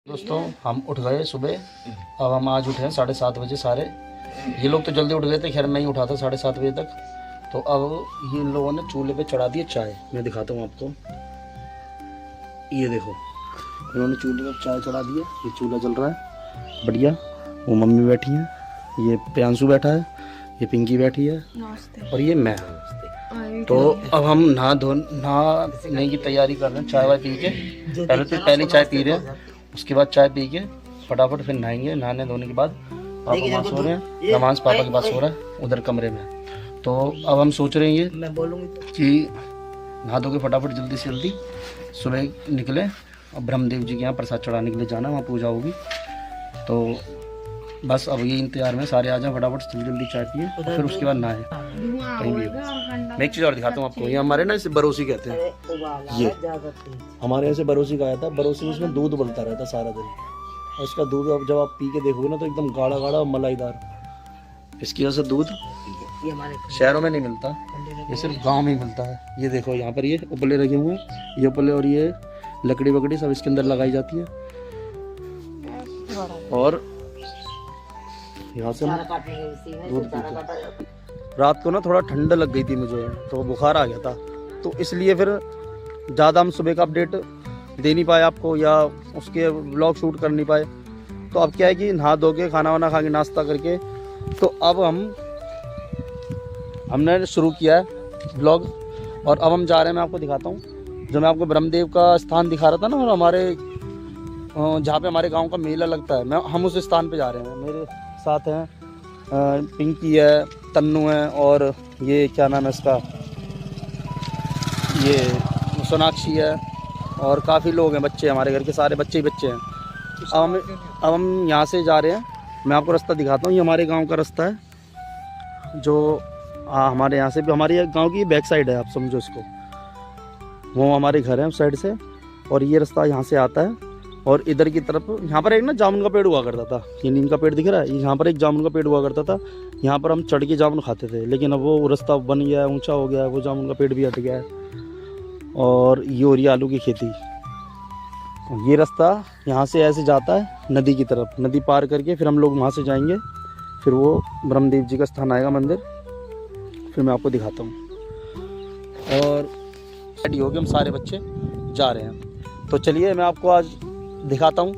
दोस्तों हम उठ गए सुबह। अब हम आज उठे हैं 7:30 बजे सारे। ये लोग तो जल्दी उठ गए थे, खैर मैं ही उठा था 7:30 बजे तक। तो अब ये इन लोगों ने चूल्हे पे चढ़ा दिए चाय। मैं दिखाता हूँ आपको, ये देखो इन्होंने चूल्हे पे चाय चढ़ा दी है। ये चूल्हा जल रहा है बढ़िया। वो मम्मी बैठी हैं, ये प्रियांशु बैठा है, ये पिंकी बैठी है और ये मैं। तो अब हम नहाने की तैयारी कर रहे हैं। चाय वाय पी के पहले चाय पी रहे हैं, उसके बाद चाय पी के फटाफट फिर नहाएंगे। नहाने धोने के बाद पापा वहाँ सो रहे हैं, नमाज पापा के पास सो रहा है उधर कमरे में। तो अब हम सोच रहे हैं मैं बोलूँगी कि नहा धो के फटाफट जल्दी से जल्दी सुबह निकले और ब्रह्मदेव जी के यहाँ प्रसाद चढ़ाने के लिए जाना, वहाँ पूजा होगी। तो बस अब ये इंतजार में सारे आ जाएं, फटाफट जल्दी चाय पिए और फिर उसके बाद नहाए कहीं भी। मैं एक चीज़ और दिखाता हूँ आपको। ये हमारे ना इसे बरोसी कहते हैं। ये हमारे यहाँ से बरोसी का आया था। बरोसी में इसमें दूध बनता रहता सारा दिन, और इसका दूध अब जब आप पी के देखोगे ना तो एकदम गाढ़ा गाढ़ा और मलाईदार। इसकी वजह से दूध शहरों में नहीं मिलता, ये सिर्फ गाँव में ही मिलता है। ये देखो यहाँ पर ये उपले रखे हुए हैं, ये उपले और ये लकड़ी वकड़ी सब इसके अंदर लगाई जाती है। और यहाँ से दूध पीते। रात को ना थोड़ा ठंड लग गई थी मुझे, तो बुखार आ गया था, तो इसलिए फिर ज़्यादा हम सुबह का अपडेट दे नहीं पाए आपको, या उसके व्लॉग शूट कर नहीं पाए। तो अब क्या है कि नहा धो के खाना वाना खा के नाश्ता करके तो अब हमने शुरू किया है व्लॉग। और अब हम जा रहे हैं, मैं आपको दिखाता हूँ। जो मैं आपको ब्रह्मदेव का स्थान दिखा रहा था ना, और हमारे जहाँ पे हमारे गांव का मेला लगता है, हम उस स्थान पे जा रहे हैं। मेरे साथ हैं पिंकी है, तन्नू है, और ये क्या नाम है इसका, ये सोनाक्षी है, और काफ़ी लोग हैं, बच्चे हमारे घर के सारे बच्चे ही बच्चे हैं। अब हम यहाँ से जा रहे हैं, मैं आपको रास्ता दिखाता हूँ। ये हमारे गांव का रास्ता है, जो हमारे यहाँ से भी, हमारे गांव की बैक साइड है, आप समझो इसको। वो हमारे घर है उस साइड से, और ये रास्ता यहाँ से आता है। और इधर की तरफ यहाँ पर एक ना जामुन का पेड़ हुआ करता था, ये नीम का पेड़ दिख रहा है, यहाँ पर एक जामुन का पेड़ हुआ करता था। यहाँ पर हम चढ़ के जामुन खाते थे, लेकिन अब वो रास्ता बन गया है, ऊंचा हो गया है, वो जामुन का पेड़ भी हट गया है। और ये हो रही है आलू की खेती। ये रास्ता यहाँ से ऐसे जाता है नदी की तरफ, नदी पार करके फिर हम लोग वहाँ से जाएंगे, फिर वो ब्रह्मदेव जी का स्थान आएगा मंदिर, फिर मैं आपको दिखाता हूँ। और रेडी हो गए हम सारे बच्चे जा रहे हैं। तो चलिए मैं आपको आज दिखाता हूँ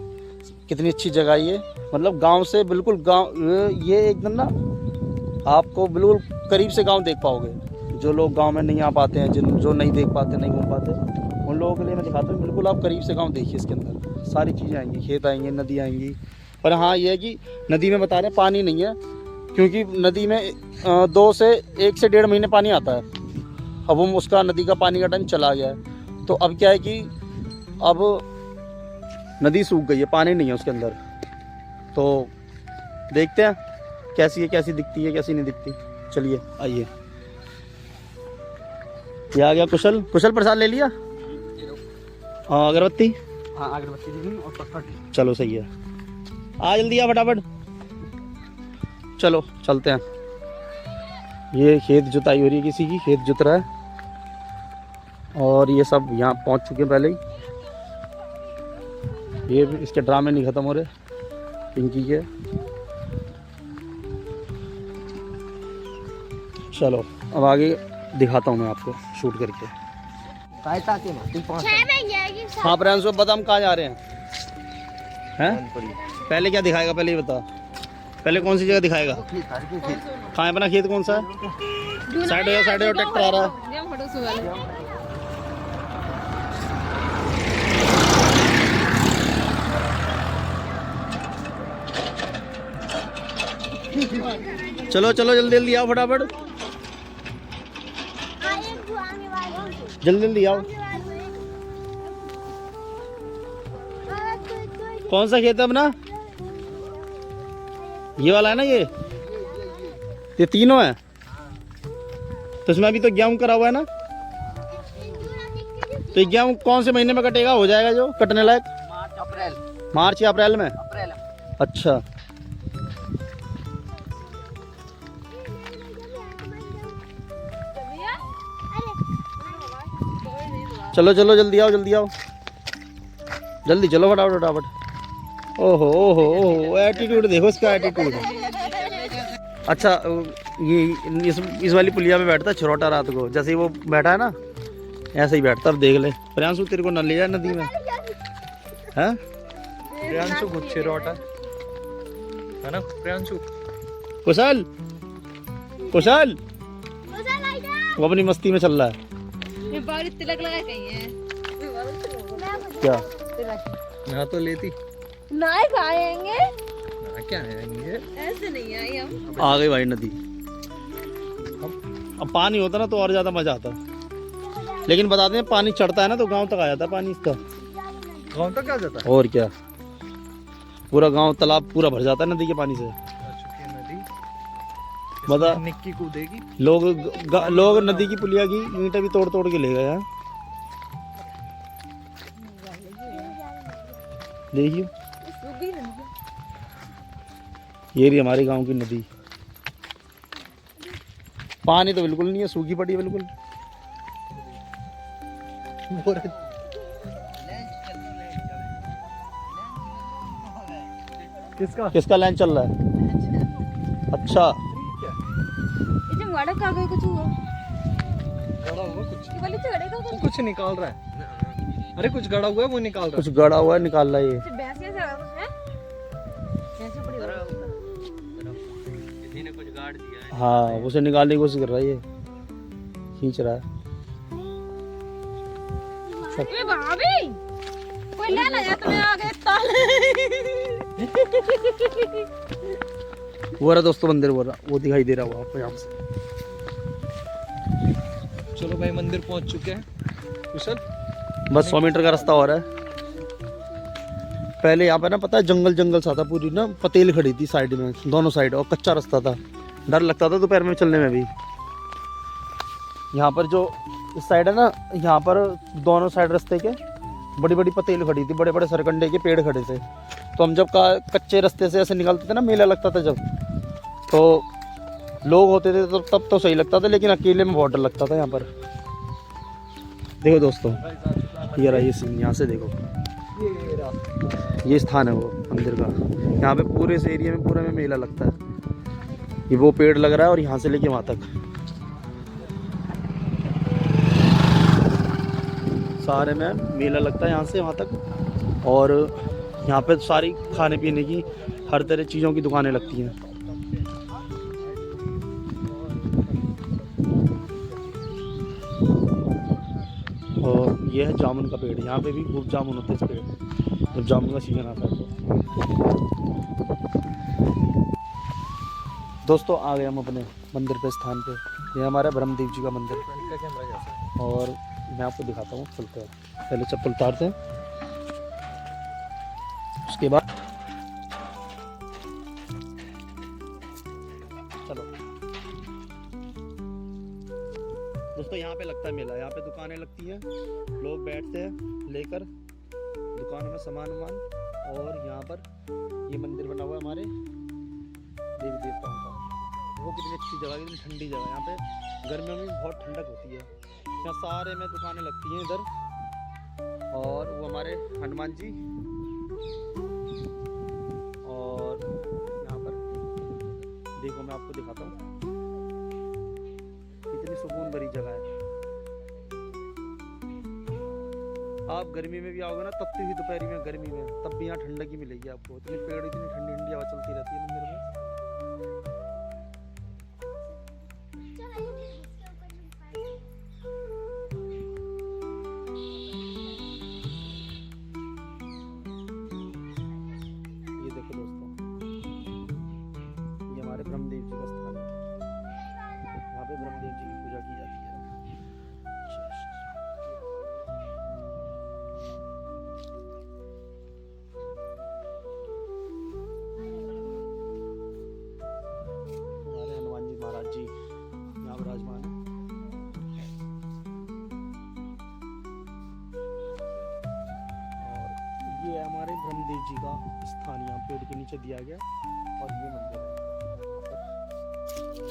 कितनी अच्छी जगह ये, मतलब गांव से बिल्कुल गांव, ये एकदम ना आपको बिल्कुल करीब से गांव देख पाओगे। जो लोग गांव में नहीं आ पाते हैं, जो नहीं देख पाते, नहीं घूम पाते, उन लोगों के लिए मैं दिखाता हूँ। बिल्कुल आप करीब से गांव देखिए, इसके अंदर सारी चीज़ें आएंगी, खेत आएंगे, नदी आएंगी। पर हाँ ये है कि नदी में बता रहे हैं पानी नहीं है, क्योंकि नदी में 1 से 1.5 महीने पानी आता है। अब हम उसका नदी का पानी का टाइम चला गया है। तो अब क्या है कि अब नदी सूख गई है, पानी नहीं है उसके अंदर। तो देखते हैं कैसी है, कैसी दिखती है, कैसी नहीं दिखती। चलिए आइए। ये आ गया कुशल प्रसाद ले लिया। हाँ अगरबत्ती, हाँ अगरबत्ती दी और पत्थर। चलो सही है, आ जल्दी आ फटाफट। चलो चलते हैं। ये खेत जुताई हो रही है, किसी की खेत जुत रहा है, और ये सब यहाँ पहुँच चुके हैं पहले ही। ये भी इसके ड्रामे नहीं ख़त्म हो रहे पिंकी के। चलो अब आगे दिखाता हूँ मैं आपको शूट करके। हाँ प्रियांशु बता हम कहाँ जा रहे हैं? पहले क्या दिखाएगा, पहले ये बता, पहले कौन सी जगह दिखाएगा? कहाँ है अपना खेत, कौन सा है? साइड हो जाओ, ट्रैक्टर आ रहा है। चलो चलो जल्दी जल्दी आओ फटाफट, जल्दी जल्दी आओ। कौन सा खेत है अपना? ये वाला है ना, ये तीनों है। तो इसमें अभी तो गेहूं करा हुआ है ना, तो गेहूं कौन से महीने में कटेगा, हो जाएगा जो कटने लायक? मार्च या अप्रैल में? अच्छा चलो चलो जल्दी आओ, जल्दी आओ, जल्दी चलो फटाफट फटाफट। ओहो ओहो ओहो, एटीट्यूड देखो इसका, एटीट्यूड। अच्छा ये इस वाली पुलिया पे बैठता छोटा रात को, जैसे ही वो बैठा है ना ऐसे ही बैठता। अब देख ले प्रियांशु, तेरे को न ले जाए नदी में, हैं? प्रियांशु खुद छिरोटा है ना प्रियांशु। कुशल कुशल वो अपनी मस्ती में चल रहा है। तिलक लगा कहीं है क्या यहाँ तो लेती ना खाएंगे, क्या आएंगे, ऐसे नहीं आई हम। आ गई भाई नदी। अब पानी होता ना तो और ज्यादा मजा आता, लेकिन बताते हैं पानी चढ़ता है ना तो गांव तक आ जाता है पानी इसका। गाँव तक आ जाता है और क्या, पूरा गांव तालाब पूरा भर जाता है नदी के पानी से। नदी बता, निक्की कूदेगी। लोग नदी की पुलिया की ईंटें भी तोड़ तोड़ के ले गए हैं। देखिए ये रही हमारे गांव की नदी। पानी तो बिल्कुल नहीं है, सूखी पड़ी है बिल्कुल। किसका किसका लाइन चल रहा है? अच्छा कुछ हुआ, गड़ा हुआ कुछ, ये वाली चढ़ेगा वो कुछ निकाल रहा है। अरे कुछ गड़ा हुआ है वो निकाल रहा कुछ गड़ा हुआ है, निकाल रहा है ये। कुछ भैंस कैसे आ रहा है? कैसे पड़ी हो? किसी ने कुछ गाड़ दिया है। हाँ उसे निकालने की कोशिश कर रहा है ये, खींच रहा है। ए भाभी कोई ले ना जा, तुम्हें आ गए ताले। वो रहा दोस्तों मंदिर, वो रहा, वो दिखाई दे रहा हुआ आपको यहाँ से। चलो भाई मंदिर पहुंच चुके हैं कुशल, बस 100 मीटर का रास्ता और है। पहले यहाँ पे ना पता है जंगल जंगल सा था, पूरी ना पतेल खड़ी थी साइड में, दोनों साइड, और कच्चा रास्ता था, डर लगता था दोपहर में चलने में भी। यहाँ पर जो इस साइड है ना, यहाँ पर दोनों साइड रास्ते के बड़ी बड़ी पतेल खड़ी थी, बड़े बड़े सरकंडे के पेड़ खड़े थे। तो हम जब कच्चे रास्ते से ऐसे निकलते थे ना, मेला लगता था जब, तो लोग होते थे तब तो सही लगता था, लेकिन अकेले में बहुत डर लगता था यहाँ पर। देखो दोस्तों ये रहा ये सीन, यहाँ से देखो ये स्थान है वो मंदिर का। यहाँ पे पूरे इस एरिया में पूरे में मेला लगता है। ये वो पेड़ लग रहा है और यहाँ से लेके वहाँ तक सारे में मेला लगता है, यहाँ से वहाँ तक। और यहाँ पे सारी खाने पीने की हर तरह चीज़ों की दुकानें लगती हैं। और ये है जामुन का पेड़, यहाँ पे भी खूब जामुन होते हैं इस पेड़, जब जामुन का सीजन आता है तो। दोस्तों आ गए हम अपने मंदिर पे, स्थान पे। ये हमारा ब्रह्मदेव जी का मंदिर है और मैं आपको दिखाता हूँ, चलते हैं। पहले चप्पल उतारते हैं, उसके बाद चलो। दोस्तों यहाँ पे लगता है मेला, यहाँ पे दुकानें लगती हैं, लोग बैठते हैं लेकर दुकानों में सामान वामान। और यहाँ पर ये मंदिर बना हुआ है हमारे देवी देवताओं का। वो कितनी अच्छी जगह है, कितनी ठंडी जगह है। यहाँ पे गर्मियों में बहुत ठंडक होती है। यहाँ सारे में दुकानें लगती हैं इधर। और वो हमारे हनुमान जी, और यहाँ पर देखो मैं आपको दिखाता हूँ, कितनी सुकून भरी जगह है। आप गर्मी में भी आओगे ना, तपती हुई दोपहरी में गर्मी में, तब भी यहाँ ठंडक ही मिलेगी आपको। इतने पेड़, इतनी ठंडी ठंडी हवा चलती रहती है मंदिर में। ये देखो दोस्तों, ये हमारे ब्रह्मदेव जी का स्थान है। यहाँ पे ब्रह्मदेव जी की पूजा की जाती है। हमारे हनुमान जी महाराज जी यहाँ विराजमान है। और ये है हमारे ब्रह्मदेव जी का स्थान, यहाँ पेड़ के नीचे दिया गया। और ये मंदिर है,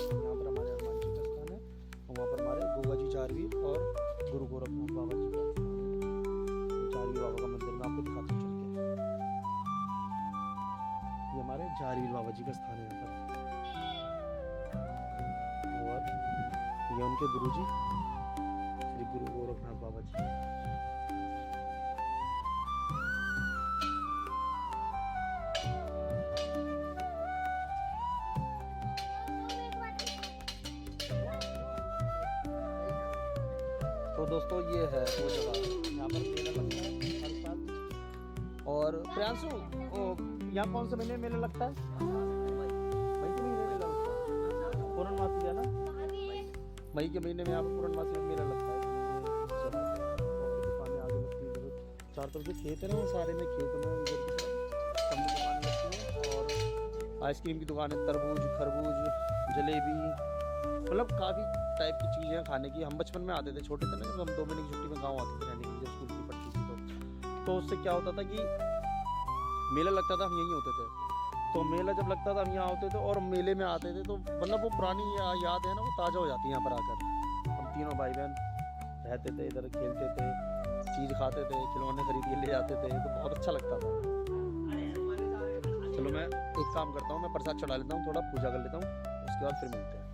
यहाँ पर हमारे हनुमान जी का स्थान है। और वहाँ पर हमारे गोगा जी चारवीर और गुरु गोरखनाथ बाबा जी का स्थान है। चारवीर बाबा का मंदिर मैं आपको दिखाता हूँ चल के। रहे हैं, जारीवीर बाबा जी का स्थान है यहाँ पर। और ये उनके गुरुजी श्री गुरु गोरखनाथ बाबा जी। तो दोस्तों ये है वो जगह, यहाँ पर मेला लगता है हर साल। और प्रियांशु, यहाँ कौन से महीने मेला लगता है? मई के महीने मेला लगता है, पूर्णमासी है ना, मई के महीने में यहाँ पर पूर्णमासी में मेला लगता है। दुकानें आगे लगती है, चार तरफ जो खेत है ना वो सारे में खेत में इधर की तरफ सब में दुकानें लगती हैं। और आइसक्रीम की दुकानें, तरबूज, खरबूज, जलेबी, मतलब काफ़ी टाइप की चीज़ें खाने की। हम बचपन में आते थे, छोटे थे ना, जब हम 2 महीने की छुट्टी में गांव आते थे रहने के लिए, जब स्कूल की पढ़ती थी तो उससे क्या होता था कि मेला लगता था, हम यहीं होते थे। तो मेला जब लगता था हम यहाँ होते थे और मेले में आते थे, तो मतलब वो पुरानी याद है ना वो ताज़ा हो जाती है यहाँ पर आकर। हम तीनों भाई बहन रहते थे, इधर खेलते थे, चीज़ खाते थे, खिलौने खरीद के ले जाते थे, तो बहुत अच्छा लगता था। चलो मैं एक काम करता हूँ, मैं प्रसाद चढ़ा लेता हूँ, थोड़ा पूजा कर लेता हूँ, उसके बाद फिर मिलते हैं।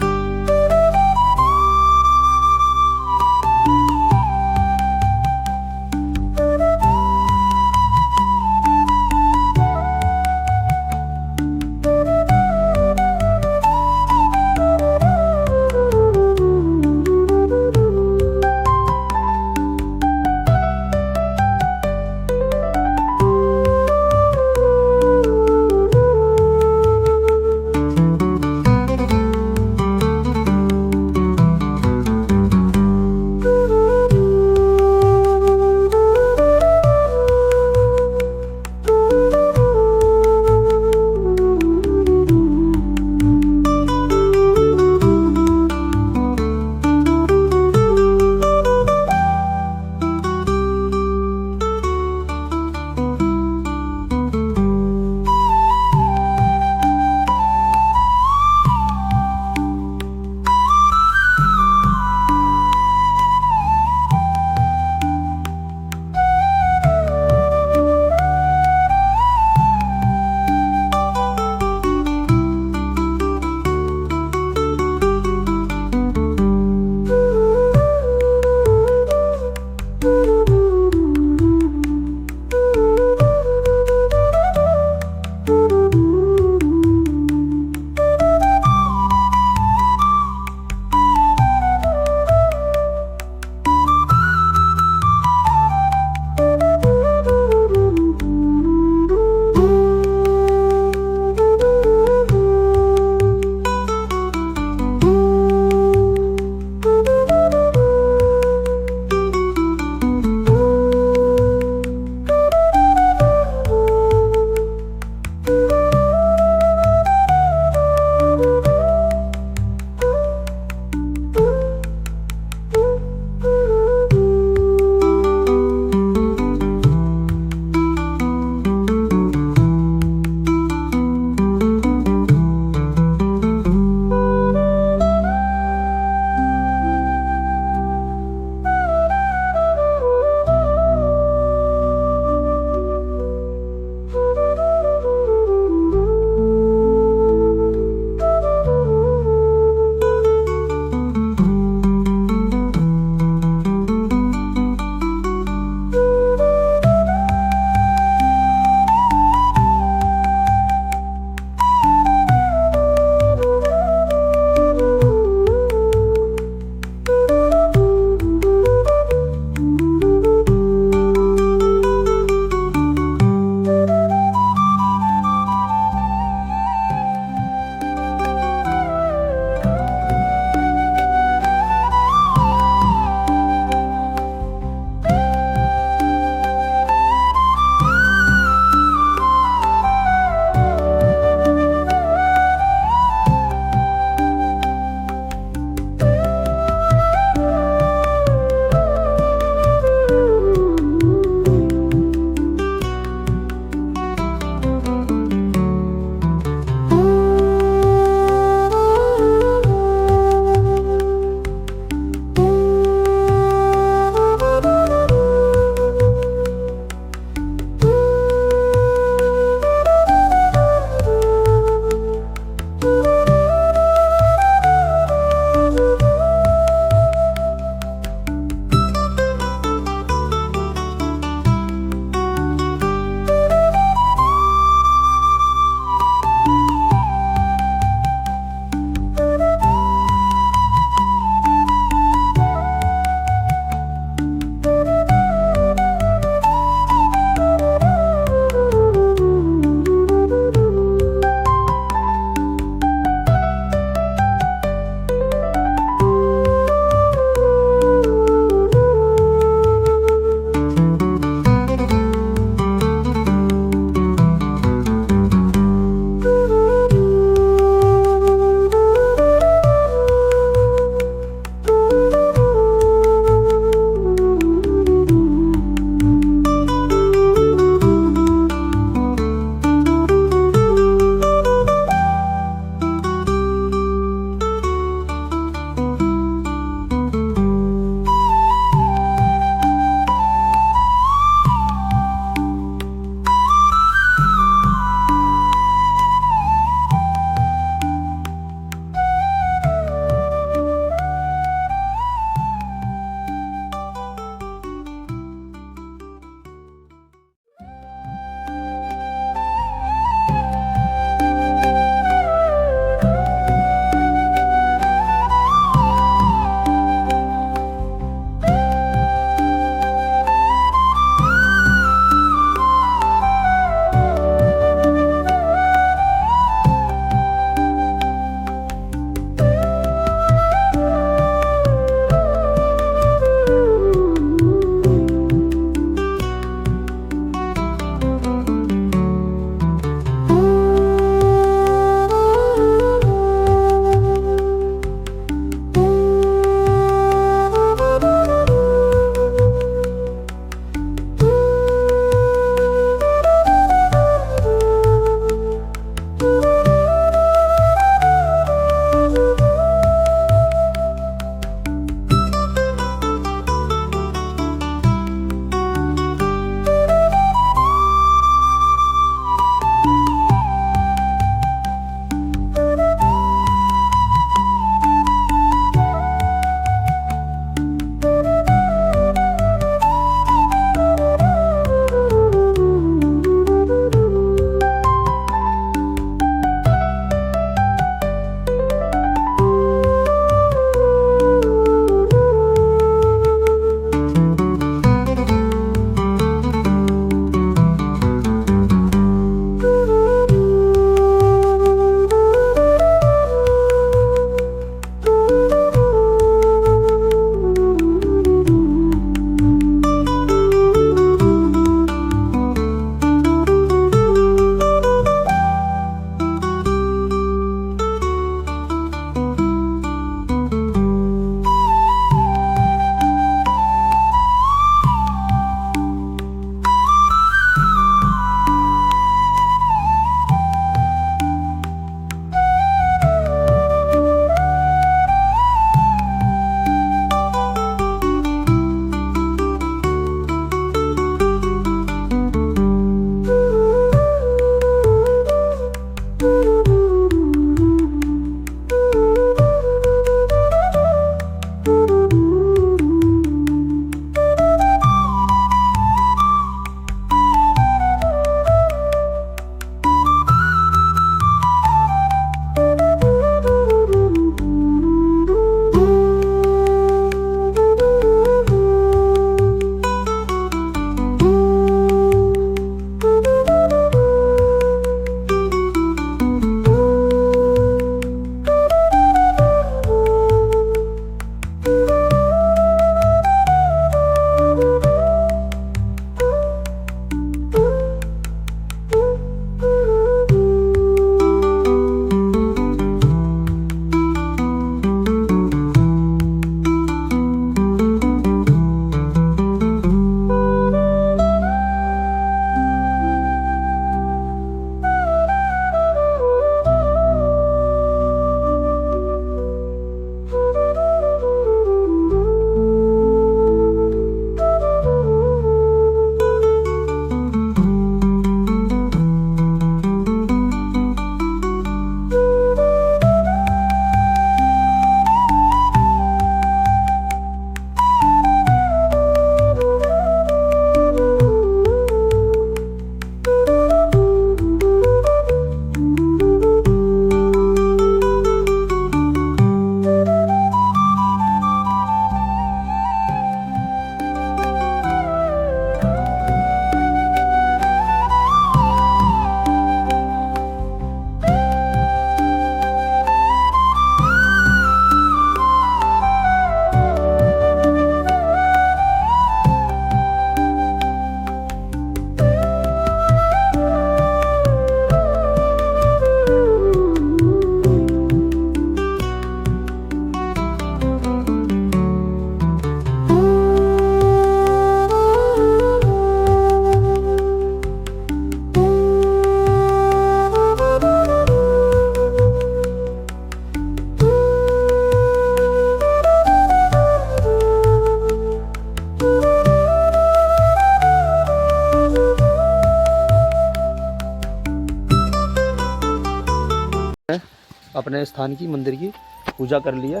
अपने स्थान की, मंदिर की पूजा कर लिया।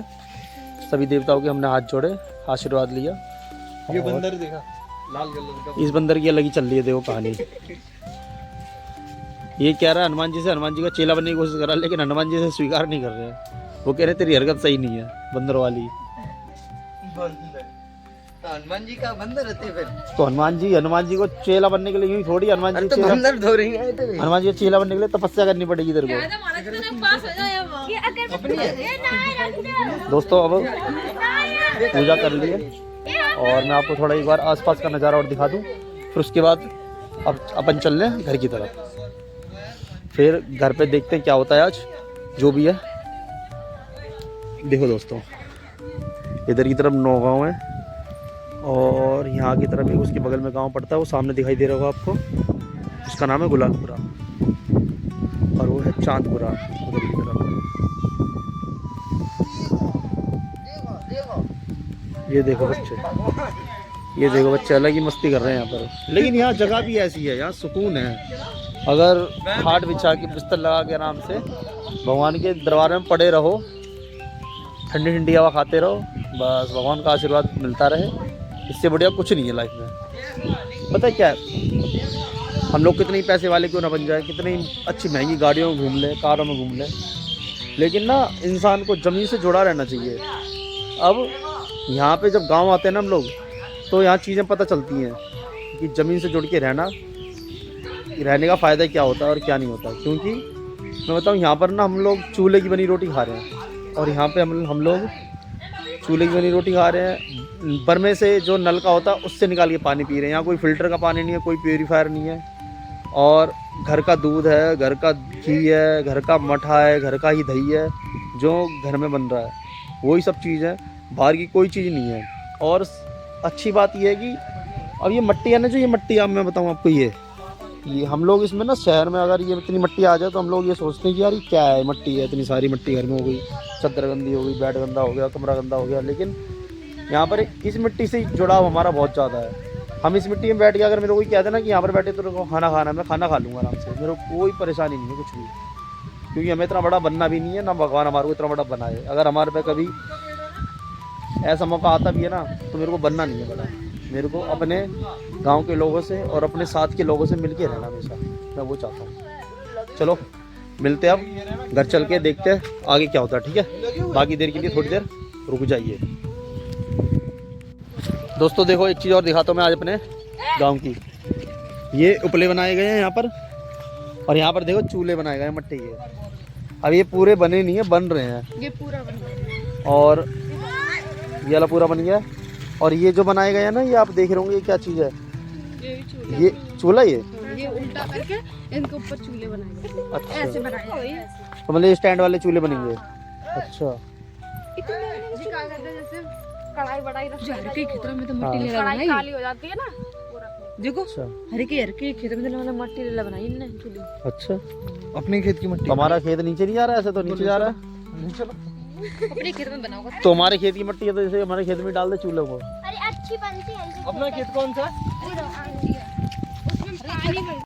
सभी देवताओं के हमने हाथ जोड़े, आशीर्वाद लिया। ये बंदर देखा लाल कलर का, इस बंदर की अलग ही चल रही है देखो कहानी। ये कह रहा है हनुमान जी से, हनुमान जी का चेला बनने की कोशिश कर रहा है, लेकिन हनुमान जी से स्वीकार नहीं कर रहे हैं। वो कह रहे तेरी हरकत सही नहीं है बंदर वाली। तो हनुमान जी का बंदर रहते फिर तो हनुमान जी को चेला बनने के लिए यूं थोड़ी, हनुमान जी तो चेला, बंदर धो रही है तो हनुमान जी को चेला बनने के लिए तपस्या करनी पड़ेगी तेरे को। पास हो जाए वो। ये अगर अपनी है। दोस्तों अब पूजा कर लिए और मैं आपको थोड़ा एक बार आसपास का नज़ारा और दिखा दूं, फिर उसके बाद अब अपन चल रहे हैं घर की तरफ। फिर घर पे देखते हैं क्या होता है आज, जो भी है। देखो दोस्तों, इधर की तरफ 9 गाँव है और यहाँ की तरफ एक उसके बगल में गांव पड़ता है, वो सामने दिखाई दे रहा होगा आपको, उसका नाम है गुलालपुरा और वो है चांदपुरा उधर की तरफ। ये देखो बच्चे अलग ही मस्ती कर रहे हैं यहाँ पर। लेकिन यहाँ जगह भी ऐसी है, यहाँ सुकून है। अगर खाट बिछा के बिस्तर लगा के आराम से भगवान के दरबार में पड़े रहो, ठंडी ठंडी हवा खाते रहो, बस भगवान का आशीर्वाद मिलता रहे। इससे बढ़िया कुछ नहीं है लाइफ में। पता है क्या है, हम लोग कितने पैसे वाले क्यों ना बन जाए, कितनी अच्छी महंगी गाड़ियों में घूम ले, कारों में घूम ले, लेकिन ना इंसान को ज़मीन से जुड़ा रहना चाहिए। अब यहाँ पे जब गांव आते हैं ना हम लोग, तो यहाँ चीज़ें पता चलती हैं कि ज़मीन से जुड़ के रहने का फ़ायदा क्या होता है और क्या नहीं होता। क्योंकि मैं बताऊँ, यहाँ पर ना हम लोग चूल्हे की बनी रोटी खा रहे हैं और यहाँ पे हम लोग चूल्हे की बनी रोटी खा रहे हैं। बर्मे से जो नल का होता है उससे निकाल के पानी पी रहे हैं। यहाँ कोई फ़िल्टर का पानी नहीं है, कोई प्योरीफायर नहीं है, और घर का दूध है, घर का घी है, घर का मठा है, घर का ही दही है जो घर में बन रहा है, वही सब चीज़ है, बाहर की कोई चीज़ नहीं है। और अच्छी बात यह है कि अब ये मट्टी है ना, जो ये मट्टी अब मैं बताऊँ आपको, ये हम लोग इसमें ना शहर में अगर ये इतनी मट्टी आ जाए तो हम लोग ये सोचते हैं कि यार ये क्या है, मट्टी है, इतनी सारी मट्टी घर में हो गई, चद्दर गंदी हो गई, बेड गंदा हो गया, कमरा गंदा हो गया। लेकिन यहाँ पर इस मिट्टी से जुड़ाव हमारा बहुत ज़्यादा है। हम इस मिट्टी में बैठ के अगर मेरे को कोई कहते ना कि यहाँ पर बैठे तो खाना खाना, मैं खाना खा लूँगा आराम से, मेरे को कोई परेशानी नहीं है कुछ भी। क्योंकि हमें इतना बड़ा बनना भी नहीं है, ना भगवान हमारे को इतना बड़ा बनाए। अगर हमारे पे कभी ऐसा मौका आता भी है ना, तो मेरे को बनना नहीं है बड़ा, मेरे को अपने गांव के लोगों से और अपने साथ के लोगों से मिलके रहना हमेशा, मैं वो चाहता हूँ। चलो मिलते हैं, अब घर चल के देखते हैं आगे क्या होता है, ठीक है। बाकी देर के लिए थोड़ी देर रुक जाइए। दोस्तों देखो, एक चीज़ और दिखाता हूँ मैं आज अपने गांव की। ये उपले बनाए गए हैं यहाँ पर, और यहाँ पर देखो चूल्हे बनाए गए हैं मट्टी के। अब ये पूरे बने नहीं है, बन रहे हैं। ये पूरा बन गया और ये वाला पूरा बन गया। और ये जो बनाए गए हैं ना, ये आप देख रहे होंगे ये क्या चीज़ है, ये चूल्हा, ये उल्टा करके इनके ऊपर चूल्हे बनाए गए। अच्छा, ऐसे बनाए गए। तो मतलब ये स्टैंड वाले चूल्हे बनेंगे। अच्छा, जैसे कढ़ाई बढ़ाई रखी खेतों में तो हाँ। मिट्टी ले कढ़ाई काली हो जाती है ना, देखो अच्छा, हर के खेत में तो मट्टी ले बनाई इनने चूल्हे। अच्छा। अपने खेत की मिट्टी। हमारा खेत नीचे नहीं जा रहा है, ऐसे तो नीचे जा रहा है। चलो अपने खेत में बनाओगे तो हमारे खेत की मिट्टी है, तो जैसे हमारे खेत में डाल दे चूल्हे को। अरे अच्छी बनती है। अपना खेत कौन सा है? उसमें पानी